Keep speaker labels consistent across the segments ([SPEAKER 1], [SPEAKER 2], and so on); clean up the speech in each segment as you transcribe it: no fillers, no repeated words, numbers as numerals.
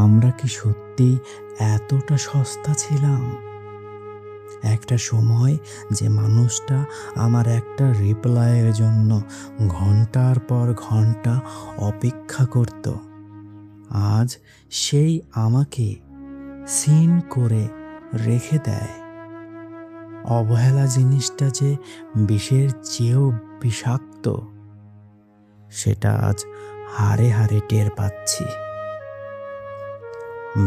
[SPEAKER 1] আমরা কি সত্যি এতটা সস্তা ছিলাম? একটা সময় যে মানুষটা আমার একটা রিপ্লাইয়ের জন্য ঘন্টার পর ঘন্টা অপেক্ষা করত, আজ সেই আমাকে সিন করে রেখে দেয়। অবহেলা জিনিসটা যে বিষের চেয়েও বিষাক্ত, সেটা আজ হাড়ে হাড়ে টের পাচ্ছি।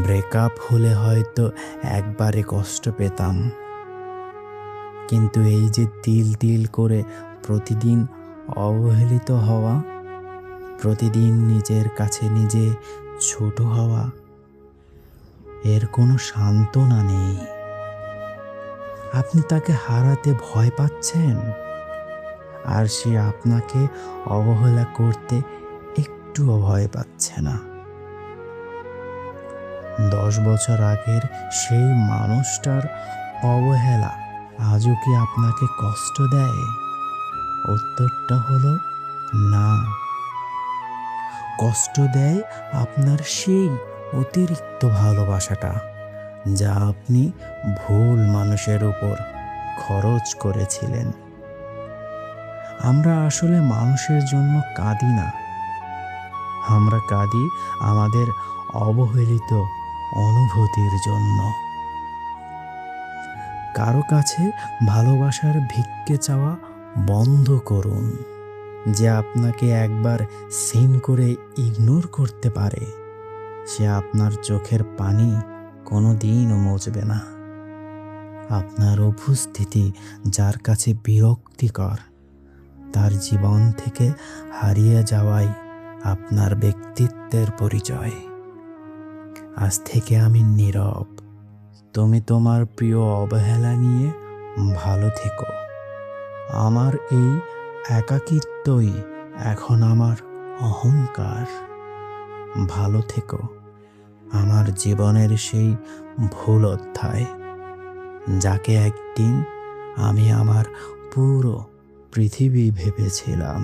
[SPEAKER 1] ব্রেকআপ হলে হয়তো একবারে কষ্ট পেতাম, কিন্তু এই যে তিল তিল করে প্রতিদিন অবহেলিত হওয়া, প্রতিদিন নিজের কাছে নিজে ছোট হওয়া, এর কোনো সান্ত্বনা নেই। আপনি তাকে হারাতে ভয় পাচ্ছেন, আর সে আপনাকে অবহেলা করতে একটুও ভয় পাচ্ছে না। 10 বছর আগের সেই মানুষটার অবহেলা আজও কি আপনাকে কষ্ট দেয়? উত্তরটা হলো না। কষ্ট দেয় আপনার সেই অতিরিক্ত ভালোবাসাটা, যা আপনি ভুল মানুষের উপর খরচ করেছিলেন। আমরা আসলে মানুষের জন্য কাঁদি না, আমরা কাঁদি আমাদের অবহেলিত অনুভূতির জন্য। কারো কাছে ভালোবাসার ভিক্ষে চাওয়া বন্ধ করুন। যে আপনাকে একবার সিন করে ইগনোর করতে পারে, সে আপনার চোখের পানি কোনো দিনও মুছবে না। আপনার উপস্থিতি যার কাছে বিরক্তিকর, তার জীবন থেকে হারিয়ে যাওয়াই আপনার ব্যক্তিত্বের পরিচয়। আজ থেকে আমি নীরব। তুমি তোমার প্রিয় অবহেলা নিয়ে ভালো থেকো। আমার এই একাকিত্বই এখন আমার অহংকার। ভালো থেকো আমার জীবনের সেই ভুল অধ্যায়, যাকে একদিন আমি আমার পুরো পৃথিবী ভেবেছিলাম।